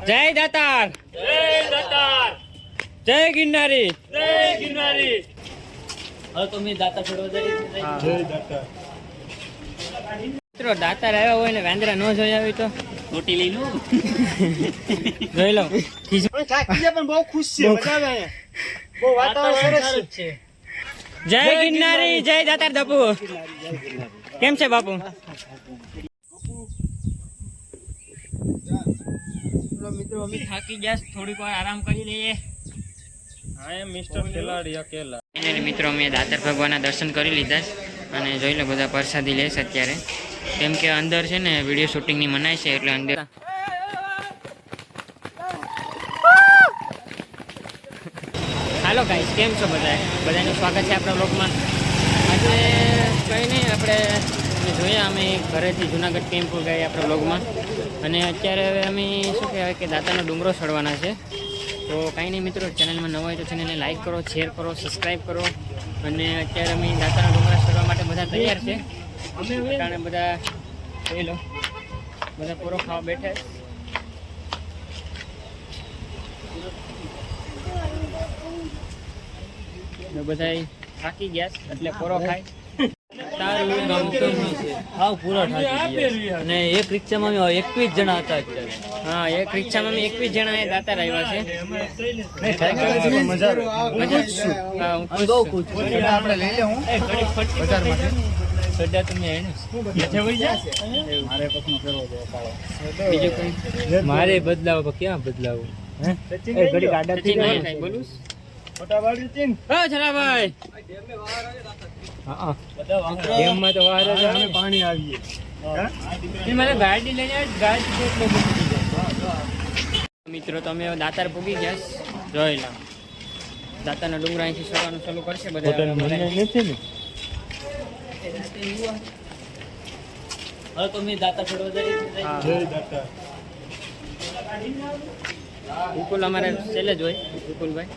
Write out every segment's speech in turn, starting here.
જય દાતાર, જય ગિરનારી, હવે તો મેં દાતા છોડવા જઈ. જય દાતા. મિત્રો દાતાર આવ્યા હોય ને વાંદરા ન જોયા હોય તો મોટી લઈ લઉં. જોઈ લઉં. પણ બહુ ખુશ છે, મજા આવે અહીંયા. બહુ વાતાવરણ સરસ છે. જય ગિરનારી, જય દાતાર દપુ. કેમ છે બાપુ? મિત્રો અમે થાકી ગયા, થોડીક વાર આરામ કરી લઈએ. મિસ્ટર ખેલાડી અકેલા. મિત્રો અમે દાતાર ભગવાનના દર્શન કરી લીધા અને જોઈ લો બધા પ્રસાદી લેશે અત્યારે, કેમ કે અંદર છે ને વિડીયો શૂટિંગની મનાઈ છે એટલે અંદર. હાલો ગાઈસ, કેમ છો બધાનું સ્વાગત છે આપણા બ્લોગમાં. આજે કંઈ નહીં, આપણે જોયા અમે ઘરેથી જુનાગઢ કેમ્પ ગયા આપણા બ્લોગમાં, અને અત્યારે હવે અમે શું કહેવાય કે દાતાનો ડુંગરો ચડવાના છે. તો કાંઈ નહીં મિત્રો, ચેનલમાં નવા હોય તો ચેનલને લાઈક કરો, શેર કરો, સબસ્ક્રાઈબ કરો. અને અત્યારે અમે દાતાના ડુંગરા ચડવા માટે બધા તૈયાર છે. અમે બધા જોઈ લો, બધા પૂરો ખાવા બેઠા છે. બધા થાકી ગયા એટલે પોરો ખાય. તારું ગમતું નથી. હાવ પૂરા થાકી ગયા. અને એક રિક્ષામાં 21 જણા હતા અત્યારે. હા, એક રિક્ષામાં અમે 21 જણા એ દાતાર આવ્યા છે. મજા આવે. હા, હું ખુશ બહુ છું. ખુશ છું. આપણે લઈ લે હું બજારમાંથી. સજા તમે એને મારે પગનો ફેરવો છે કાળો. બીજું કંઈ મારે બદલાવો, ક્યાં બદલાવું? ઘડી ગાડા સચિન બોલ, કાંઈ બોલું? ફોટા પાડી ચીન. હા જલાભાઈ, હા ડેમમાં તો વાર જ આવે. પાણી આવીએ. મને ગાડી લઈને આવી, ગાડી જેટલો મૂકી દીધો. મિત્રો તમે દાતાર પૂગી ગયા, જોઈ લો. દાતાના ડુંગરા અહીંથી ચડવાનું ચાલુ કરશે બધા. નથી ને. હવે તો મેં દાતા છોડવા જઈ. જય દાતા. વિપુલ અમારે છેલ્લે જ હોય, વિપુલભાઈ.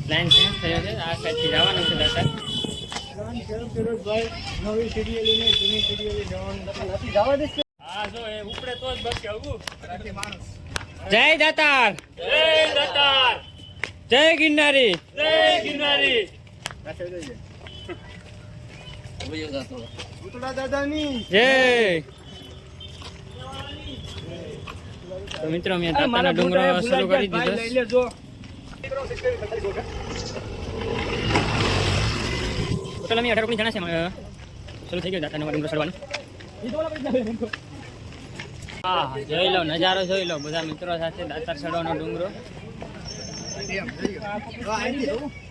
પ્લાન ચેન્જ થયો છે, આ સાઈડથી જવાનું છે દાતાર. નવી સિરિયલી ને જૂની સિરિયલી જવાનું નથી જવા દેશે. હા જો એ ઉપડે તો જ બસ આવું. જય દાતાર, જય ગિરનારી. ઉતડા દાદાની જય. તો મિત્રો મેં દાતાનો ડુંગરો શરૂ કરી દીધો. ટોટલ અમે 18-19 જણા છે. શરૂ થઈ ગયો દાતાનો ડુંગરો ચડવાનો. હા, જોઈ લો નજારો, જોઈ લો બધા મિત્રો સાથે દાતાર ચડવાનો ડુંગરો.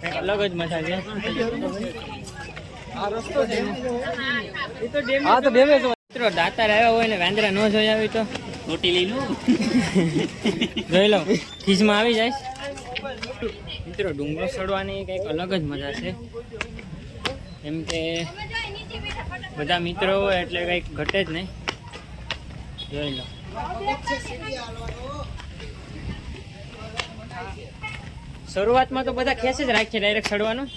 કંઈક અલગ જ મજા છે. મિત્રો દાતાર આવ્યા હોય ને વાંદરા ન જોયા હોય તો મોટી લઈ લઉં. જોઈ લો, ખીજમાં આવી જાય. મિત્રો ડુંગરો ચડવાની કંઈક અલગ જ મજા છે, કેમ કે બધા મિત્રો હોય એટલે કંઈક ઘટે જ નહીં. જોઈ લો. શરૂઆતમાં તો બધા ખેંચ જ રાખીએ ડાયરેક્ટ ચડવાનું,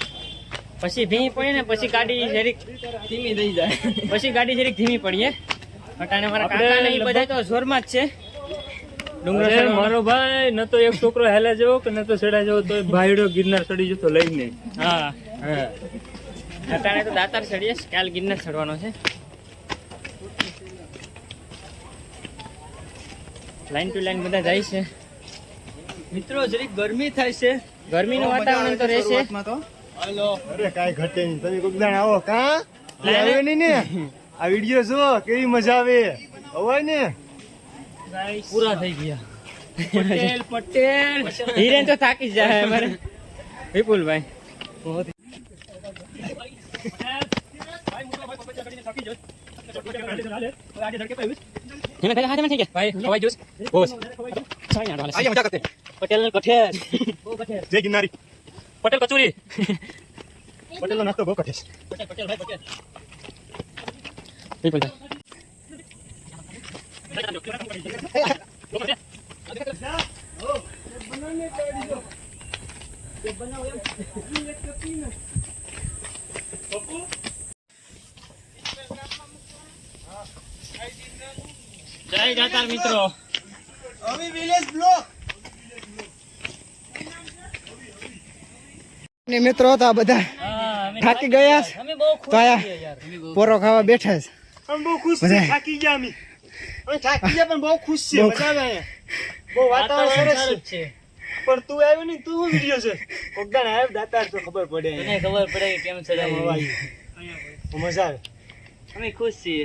પછી ભીની પડે ને પછી ગાડી જરીક ધીમી થઈ જાય, પછી ગાડી જરીક ધીમી પડીએ. અટાણે મારા કાકા ને એ બધા તો જોરમાં જ છે ડુંગરો ચડવા. મારો ભાઈ ન તો એક છોકરો હેલે જવો કે ન તો ચડા જવો તો ભાઈડો ગિરનાર ચડી જતો લઈને. હા, અટાણે તો દાતાર ચડીએ, કાલ ગિરનાર ચડવાનો છે. લાઈન ટુ લાઈન બધા જાય છે. મિત્રો જરીક ગરમી થાય છે. ગરમીનું વાતાવરણ તો રહેશે. હાલો. અરે કાઈ ઘટે નહીં, તમે કોક દાણ આવો કા આવે નહીં ને. આ વિડિયો જો કેવી મજા આવે. અવાય ને પૂરા થઈ ગયા. પટેલ હિરેન તો થાકી જ જાય અમારે વિપુલભાઈ. પટેલ કઠેર. જય ગિરનારી. પટેલ કચોરી. પટેલનો નાસ્તો બહુ કઠે છે. પટેલ ભાઈ પટેલ. વિપુલ ભાઈ. જય દાતાર મિત્રો. ને મિત્રો તો આ બધા થાકી ગયા છે. અમે બહુ ખુશ તો આયા છીએ યાર. પોરો ખાવા બેઠા છે. અમે બહુ ખુશ બધા. છીએ, થાકી ગયા અમે થાકી ગયા પણ બહુ ખુશ છે. બહુ મજા આવે અહીંયા. બહુ વાતાવરણ સરસ સારું જ છે. છે. પણ તું આવ્યો નહીં, તું શું વિડીયો છે? કોકદાન આવ્યો દાતાર તો ખબર પડે મને અહીંયા. ખબર પડે કે કેમ છે આમ અવાજ. મજા આવે. અમે ખુશ છીએ.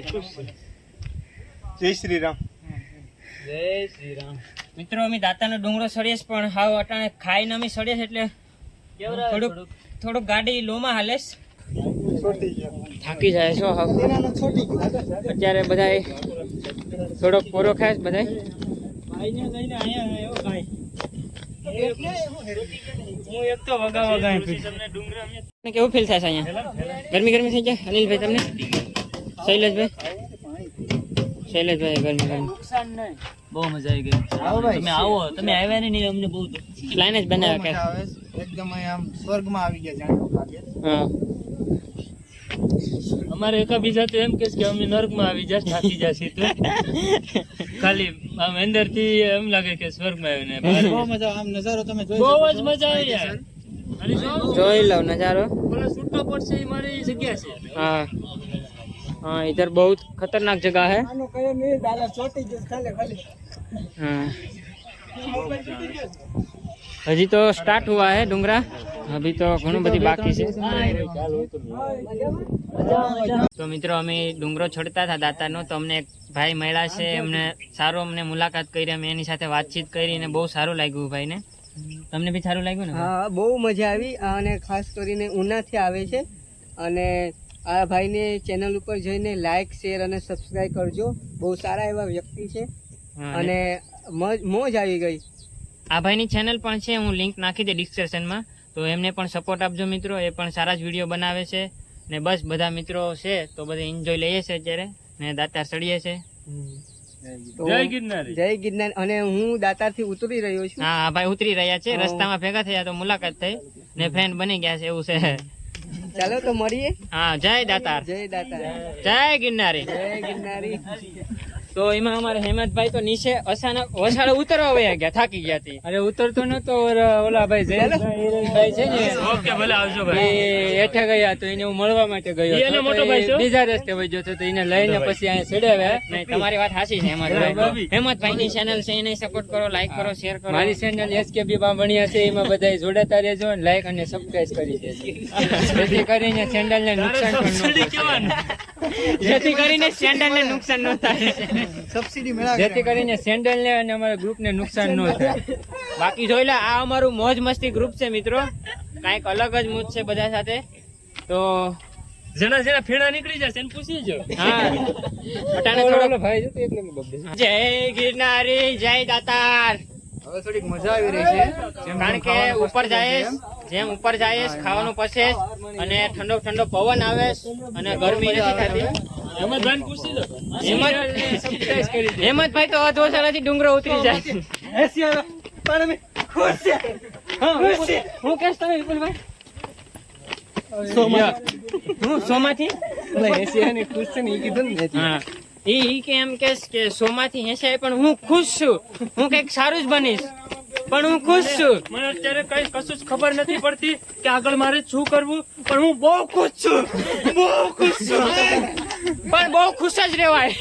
જય શ્રી રામ. જય શ્રી રામ. મિત્રો અમે દાતાનો ડુંગરો સળીએ છે, પણ હાવ અટાણે ખાઈને અમે સળીએ છે એટલે કેવરાવે થોડુંક ગાડી લોમાં હાલે છે. છોટી ગયા. થાકી જાય છો હાવ. તેનાનો છોટી ગયો. અત્યારે બધાય થોડોક પોરો ખાય છે બધાય. ભાઈને લઈને અહીંયા આવ્યો ભાઈ. હું એક તો વગા કેવું ફીલ થાય છે અહીંયા? ગરમી થઈ જાય અનિલભાઈ તમને? શૈલેષભાઈ ગરમી બહુ મજા આવી ગઈ. તમે આવો, તમે આવ્યા નહીં અમને બહુ પ્લાન જ બનાવ્યો કે એકદમ આમ સ્વર્ગમાં આવી ગયા જાણે લાગે. હા અમારે એકાબીજા તો એમ કે છે કે અમે નર્કમાં આવી જાય થાકી જશે તો ખાલી આમ અંદર થી એમ લાગે કે સ્વર્ગમાં આવ્યો ને બહુ મજા આમ નજારો તમે જોઈ બહુ જ મજા આવી યાર. અને જો જોઈ લઉં નજારો. પેલો છૂટો પડશે એ મારી જગ્યા છે. हाँ हाँ इधर बहुत खतरनाक जगह है. આનો કયો નહીં, દાદા ચોટી ગયો ખાલી ખાલી. हाँ अभी तो स्टार्ट हुआ है डूंगरा, अभी तो घणું બધી બાકી છે. તો મિત્રો અમે ડુંગરો ચડતા હતા દાતાનો, તો અમને એક ભાઈ મળ્યા છે, એમને સારો અમને મુલાકાત કરી, અમે એની સાથે વાતચીત કરી અને બહુ સારું લાગ્યું ભાઈને. તમને બી સારું લાગ્યું ને? હા, બહુ મજા આવી. અને ખાસ કરીને ઉનાથી આવે છે, અને આ ભાઈને ચેનલ ઉપર જઈને લાઈક શેર અને સબસ્ક્રાઇબ કરજો. બહુ સારા એવા વ્યક્તિ છે હા, અને મોજ આવી ગઈ. આ ભાઈની ચેનલ પણ છે, હું લિંક નાખી દે ડિસ્ક્રિપ્શનમાં, તો એમને પણ સપોર્ટ આપજો મિત્રો. એ પણ સારા જ વિડીયો બનાવે છે ને બસ બધા મિત્રો છે તો બધા એન્જોય લઈએ છે અત્યારે ને દાતાર ચડીએ છે. તો જય ગિરનારી. જય ગિરનાર. અને હું દાતારથી ઉતરી રહ્યો છું. હા આ ભાઈ ઉતરી રહ્યા છે, રસ્તામાં ભેગા થયા તો મુલાકાત થઈ ને ફ્રેન્ડ બની ગયા છે એવું છે. ચાલો તો મળીએ. હા જય દાતાર, જય દાતાર, જય ગિરનારી. જય ગિરનારી. તો એમાં અમારે હેમંતભાઈ તો નીચે અચાનક વસાડે ઉતરવા વયા ગયા, થાકી ગયા હતી. અરે ઉતરતો નતો, ઓલા ભાઈ ભાઈ છે ને ઓકે ભલે આવજો એ ભાઈ. હેઠે ગયા તો એને હું મળવા માટે ગયો એને હતો. મોટો તો ભાઈ એ છો? બીજા રસ્તે વયો હતો તો એને લઈને પછી અહીંયા ચડાવ્યા. નહીં તમારી વાત સાચી છે હેમંતભાઈ. હેમંતભાઈની ચેનલ છે એને સપોર્ટ કરો, લાઈક કરો, શેર કરો. મારી ચેનલ એસકેબી બામણિયા છે, એમાં બધા જોડાતા રહેજો, લાઈક અને સબસ્ક્રાઇબ કરી દેજો જેથી કરીને ચેનલ ને નુકસાન પણ ન પહોંચે. જેથી કરીને સેન્ડલ ને નુકસાન ન થાય. સબસિડી જેથી કરીને સેન્ડલ ને અને અમારા ગ્રુપ ને નુકસાન ન થાય. બાકી જોઈ લે, આ અમારું મોજ મસ્તી ગ્રુપ છે મિત્રો, કાંઈક અલગ જ મૂડ છે બધા સાથે. તો જેના જેના ફેણા નીકળી જશે એને પૂછી જો. હા અટાણે થોડો ભાઈ જતો એટલે મેં બબડે. જય ગિરનારી, જય દાતાર. હવે થોડીક મજા આવી રહી છે. કારણ કે ઉપર જાય જેમ ઉપર જાય ખાવાનું પચે અને ઠંડો ઠંડો પવન આવે અને ગરમી નથી થતી. હેમંતભાઈને પૂછી લો. સબસ્ક્રાઇબ કરી દે. હેમંતભાઈ તો અધોસાળાથી ડુંગરો ઉતરી જાય. હું કેસ તમે વિપુલભાઈ? હું સોમાંથી ખુશ છે ને એ કીધું ને હા ઈ કે એમ કેસ કે સોમાંથી હેસાય પણ હું ખુશ છું, હું કઈક સારું જ બનીશ પણ હું ખુશ છું. મને અત્યારે કઈ કશું જ ખબર નથી પડતી કે આગળ મારે શું કરવું, પણ હું બહુ ખુશ છું, બહુ ખુશ છું. પણ બહુ ખુશ જ રહેવાય.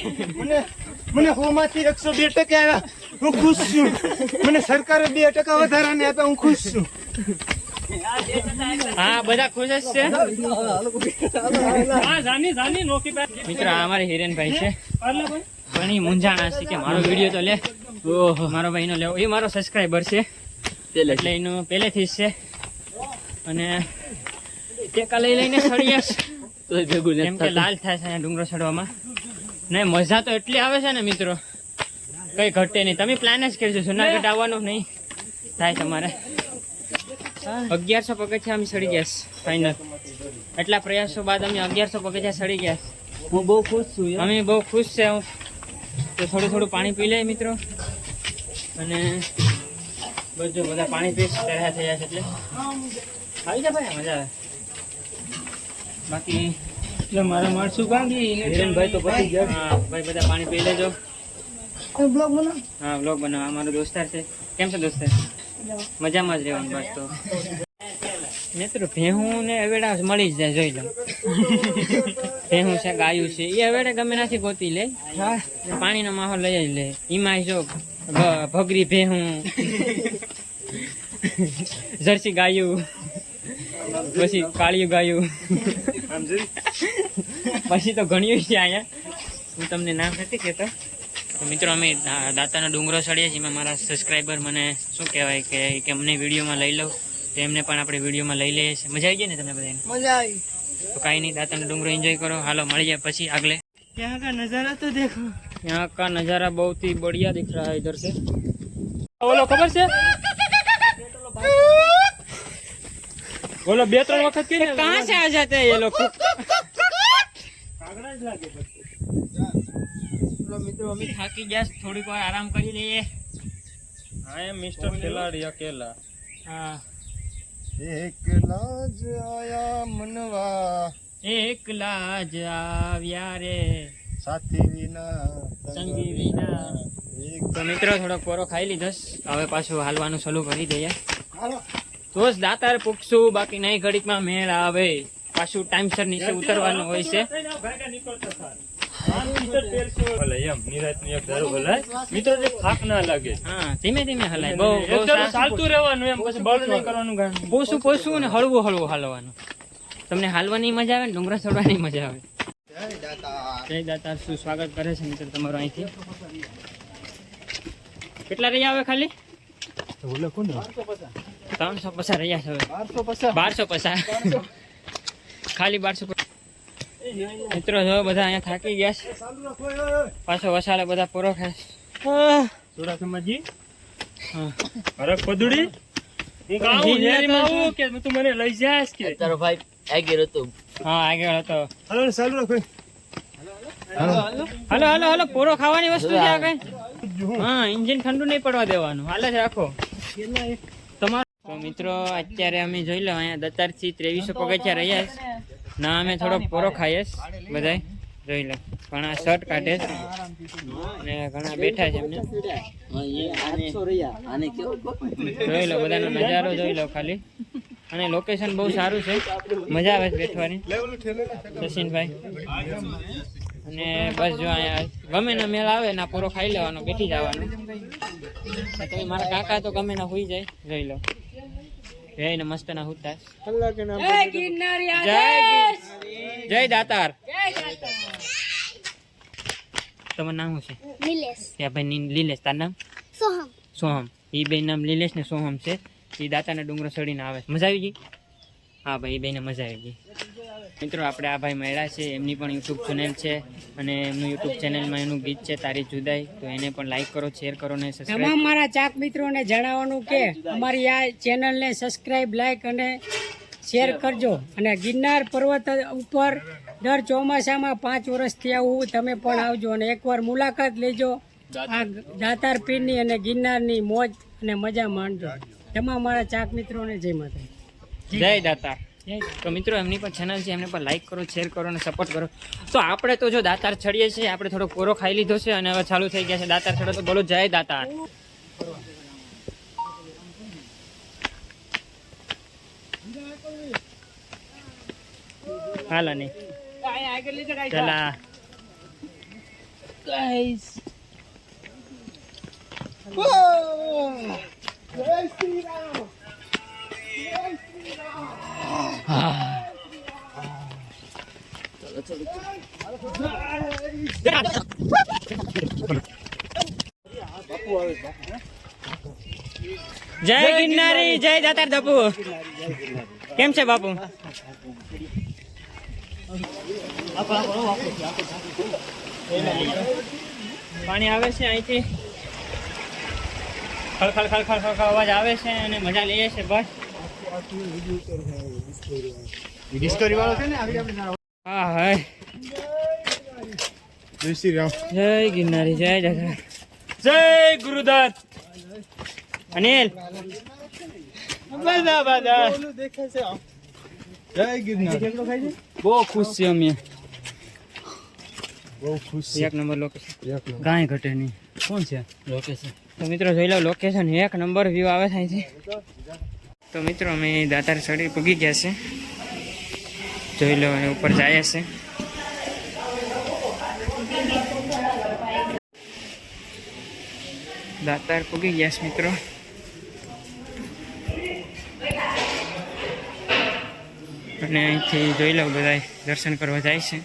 મને 100 માંથી 102% આવ્યા. હું ખુશ છું. મને સરકારે 2% વધારાને આપ્યા. હું ખુશ છું. હા બધા ખુશ જ છે હા જાની જાની નોકી પે મિત્રો. આ અમારે હિરેનભાઈ છે, આલે ભાઈ. ઘણી મૂંઝાણા છે કે મારો વિડીયો તો લે, મારો ભાઈ નો લેવો. એ મારો સબસ્ક્રાઈબર છે એટલે એનું પહેલેથી જ છે અને ટેકા લઈને સળિયા કેમ કે લાલ થાય છે અહીંયા ડુંગરો ચડવામાં. ને મજા તો એટલી આવે છે ને મિત્રો, કઈ ઘટે નહીં. તમે પ્લાન જ કરજો જુનાગઢ આવવાનું, નહીં થાય તમારે. 1100 પગથિયા અમે ચડી ગયા ફાઇનલ. એટલા પ્રયાસો બાદ અમે 1100 પગથિયા ચડી ગયા. હું બહુ ખુશ છું યાર. અમે બહુ ખુશ છે. હું તો થોડું પાણી પી લે મિત્રો, અને બધું બધા પાણી પીશ તૈયાર થયા છે એટલે આવી જા ભાઈ, મજા આવે. બાકી એટલે મારા માણસું ભાંગી હિરેનભાઈ તો પતી ગયા. હા ભાઈ બધા પાણી પી લેજો. હા બ્લોગ બનાવો. અમારો દોસ્તાર છે. કેમ છે દોસ્તાર? મજામાં જ રહેવાનું બસ. તો મિત્રો ભેહું ને અવેડા મળી જ જાય, જોઈ લો. ભેહું છે, ગાયું છે, એ અવેડે ગમે નાથી ગોતી લે. પાણીનો માહોલ લઈ જ લે. એમાં જો ભગરી ભેહું, જર્સી ગાયું, પછી કાળિયું ગાયું, પછી તો ઘણ્યું છે અહીંયા. હું તમને નામ નથી કહેતો. તો મિત્રો અમે દાતાનો ડુંગરો ચડીએ છીએ. એમાં મારા સબસ્ક્રાઈબર મને શું કહેવાય કે અમને વિડીયોમાં લઈ લો, તો એમને પણ આપણે વિડીયોમાં લઈ લઈએ છીએ. મજા આવી ગઈ ને તમને બધાને? મજા આવી. તો કાંઈ નહીં, દાતાનો ડુંગરો એન્જોય કરો. હાલો મળી જાય પછી આગલે. यहाँ का नजारा तो देखो. यहाँ का नज़ारा बहुत ही बढ़िया दिख रहा है इधर से. बोलो खबर से બોલો 2-3 વખત કે कहाँ से आ जाते हैं ये लोग? મિત્રો અમે થાકી ગયા, થોડીક વાર આરામ કરી લઈએ. આઈ એમ મિસ્ટર ખેલાડી અકેલા. હા, એકલા જ આયા મનવા, એકલા જ આવ્યા રે સાથી વિના સંગી વિના. તો મિત્રો થોડો કોરો ખાઈ લીધો, હવે પાછું હાલવાનું શરૂ કરી દઈએ. તો જ દાતાર પૂછશું, બાકી નહીં ઘડીકમાં મેળ આવે. પાછું ટાઈમસર નીચે ઉતરવાનું હોય છે. મિત્રો જે થાક ના લાગે, હા, ધીમે ધીમે હલાય. બહુ ચાલતું રહેવાનું એમ, પછી બળ નહીં કરવાનું ગાંઠ. પોસું ને હળવું હળવું હાલવાનું. તમને હાલવાની મજા આવે ને ડુંગરા ચડવાની મજા આવે. જય દાતાર. શું સ્વાગત કરે છે મિત્રો તમારું અહીંથી. કેટલા રહ્યા હવે ખાલી? 350 રહ્યા છે હવે. 1250 ખાલી 1250. મિત્રો જો બધા અહીંયા થાકી ગયા છે. પાછો વસાડે બધા પૂરો ખાય. થોડા સમજી હા, હરક પદુડી હું ગાઉં હેરીમાં આવું કે તું મને લઈ જાસ કે તારો ભાઈ આગળ હતો. હા આગળ હતો. હાલો ચાલુ રાખો. હાલો હાલો હાલો, પૂરો ખાવાની વસ્તુ છે આ કઈ. હા, એન્જિન ઠંડુ નહીં પડવા દેવાનું, હાલ જ રાખો તમારું. તો મિત્રો અત્યારે અમે જોઈ લો અહીંયા દત્તારથી 2300 પગથિયા રહ્યા છે. ના અમે થોડો પૂરો ખાઈએ બધાય, જોઈ લો. ઘણા શર્ટ કાઢે છે ને ઘણા બેઠા છે એમને. જોઈ લો બધાનો નજારો જોઈ લો ખાલી. અને લોકેશન બહુ સારું છે, મજા આવે છે બેઠવાની. સચિનભાઈ અને બસ જો અહીંયા ગમે ના મેળ આવે ના પૂરો ખાઈ લેવાનો, બેઠી જવાનું. તમે મારા કાકા તો ગમે ના હોઈ જાય, જોઈ લો. જય ને મસ્ત ના હુતા. જય દાતાર. તમારું નામ શું છે? નિલેશ. ત્યાં ભાઈ લીલેશ. તાર નામ? સોહમ. સોહમ. એ બે નામ લીલેશ ને સોહમ છે. એ દાતાના ડુંગરો ચડીને આવે. મજા આવી ગઈ? હા ભાઈ, એ બેને મજા આવી ગઈ. મિત્રો આપણે આ ભાઈ મળ્યા છે, એમની પણ યુટ્યુબ ચેનલ છે અને એમનું યુટ્યુબ ચેનલમાં એનું ગીત છે તારી જુદાઈ. તો એને પણ લાઈક કરો, શેર કરો ને સબસ્ક્રાઇબ. તમામ મારા ચાક મિત્રોને જણાવવાનું કે અમારી આ ચેનલને સબસ્ક્રાઇબ, લાઈક અને શેર કરજો. અને ગિરનાર પર્વત ઉપર દર ચોમાસામાં 5 વર્ષથી આવું, તમે પણ આવજો અને એકવાર મુલાકાત લેજો આ દાતાર પીરની અને ગિરનારની મોજ અને મજા માણજો. તમામ મારા ચાક મિત્રોને જય માતા. જય દાતાર. તો મિત્રો એમની પણ ચેનલ છે, એમને પણ લાઈક કરો, શેર કરો અને સપોર્ટ કરો. તો આપણે તો જો દાતાર ચડીએ છીએ, આપણે થોડો કોરો ખાઈ લીધો છે અને હવે ચાલુ થઈ ગયા છે દાતાર ચડો. તો બોલો જય દાતાર. હાલો નહીં ચલા. જય ગિરનારી, જય દાતાર. બાપુ કેમ છે બાપુ? પાણી આવે છે અહીંથી, ખળખળ ખળખળ ખળખળ અવાજ આવે છે અને મજા લઈએ છે. બસ ડિસ્કવરી વાળો છે ને, હા હા જય શ્રી રામ. જય ગિરનારી, જય જગા. જય ગુરુદત્ત. અનિલ બધા બધા જય ગિરનાર. બહુ ખુશ છીએ અમે. બહુ ખુશ એક નંબર લોકેશન, એક નંબર. કાંઈ ઘટે નહીં. કોણ છે લોકેશન? તો મિત્રો જોઈ લો લોકેશન, એક નંબર વ્યૂ આવે થાય છે. તો મિત્રો અમે દાતાર સડી પૂગી ગયા છે. જોઈ લો એ ઉપર જાય છે. દાતાર પૂગી ગયા છે મિત્રો. અને અહીંથી જોઈ લો બધા દર્શન કરવા જાય છે.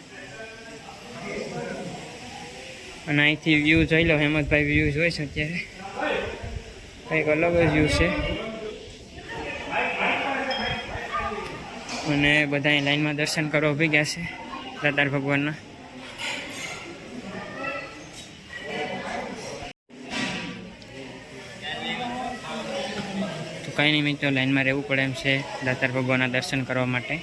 અને અહીંથી વ્યૂ જોઈ લો, હેમંતભાઈ વ્યૂ જોઈ છે અત્યારે, કંઈક અલગ જ વ્યૂ છે. અને બધા લાઈનમાં દર્શન કરવા ઊભી ગયા છે દાતાર ભગવાનના. તો કંઈ નહીં મિત્રો, લાઈનમાં રહેવું પડે એમ છે દાતાર ભગવાનના દર્શન કરવા માટે.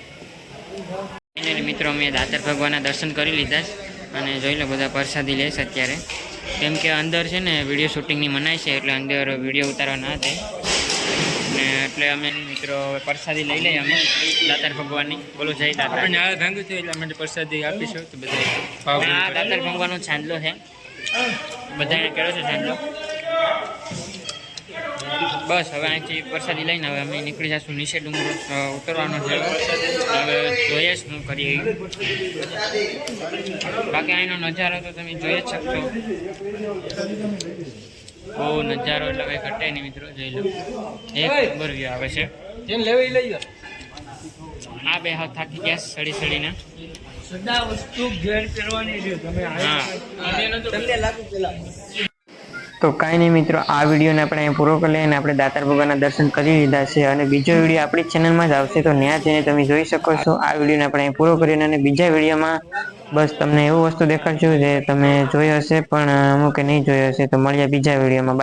ફાઇનલી મિત્રો અમે દાતાર ભગવાનના દર્શન કરી લીધા છે. અને જોઈ લો બધા પ્રસાદી લે છે અત્યારે, કેમ કે અંદર છે ને વિડીયો શૂટિંગની મનાઈ છે, એટલે અંદર વિડીયો ઉતારવા ના થાય. ને એટલે અમે મિત્રો પ્રસાદી લઈ લઈએ અમે દાતાર ભગવાનની. બોલો જય દાતાર. આપણને આ ભાંગ્યું થયું એટલે અમે પ્રસાદી આપીશું તો બધા આ દાતાર ભગવાનનો છાંદલો છે, બધાને કર્યો છે છાંદલો. બસ હવે અહીંથી પ્રસાદી લઈને હવે અમે નીકળી જઈશું નીચે. ડુંગર ઉતરવાનો છે, હવે જોઈએ શું કરીએ. બાકી અહીંનો નજારો તો તમે જોઈ જ શકશો. બહુ નજારો એટલે કંઈ ઘટે નહીં મિત્રો, જોઈ લો એક નંબર વ્યૂ આવે છે. આ બે હાથ થાકી ગયા સડી સડીને. સદા વસ્તુ ઘેર કરવાની છે. તમે હા તમને લાગુ પેલા તો કાંઈ નહીં મિત્રો, આ વિડીયોને આપણે અહીં પૂરો કરી લઈએ અને આપણે દાતાર ભગવાનના દર્શન કરી લીધા છે. અને બીજો વિડીયો આપણી ચેનલમાં જ આવશે, તો ત્યાં જઈને તમે જોઈ શકો છો. આ વિડીયોને આપણે અહીં પૂરો કરીને અને બીજા વિડીયોમાં બસ તમને એવું વસ્તુ દેખાડશું જે તમે જોઈ હશે પણ અમુકે નહીં જોઈ હશે. તો મળીએ બીજા વિડીયોમાં.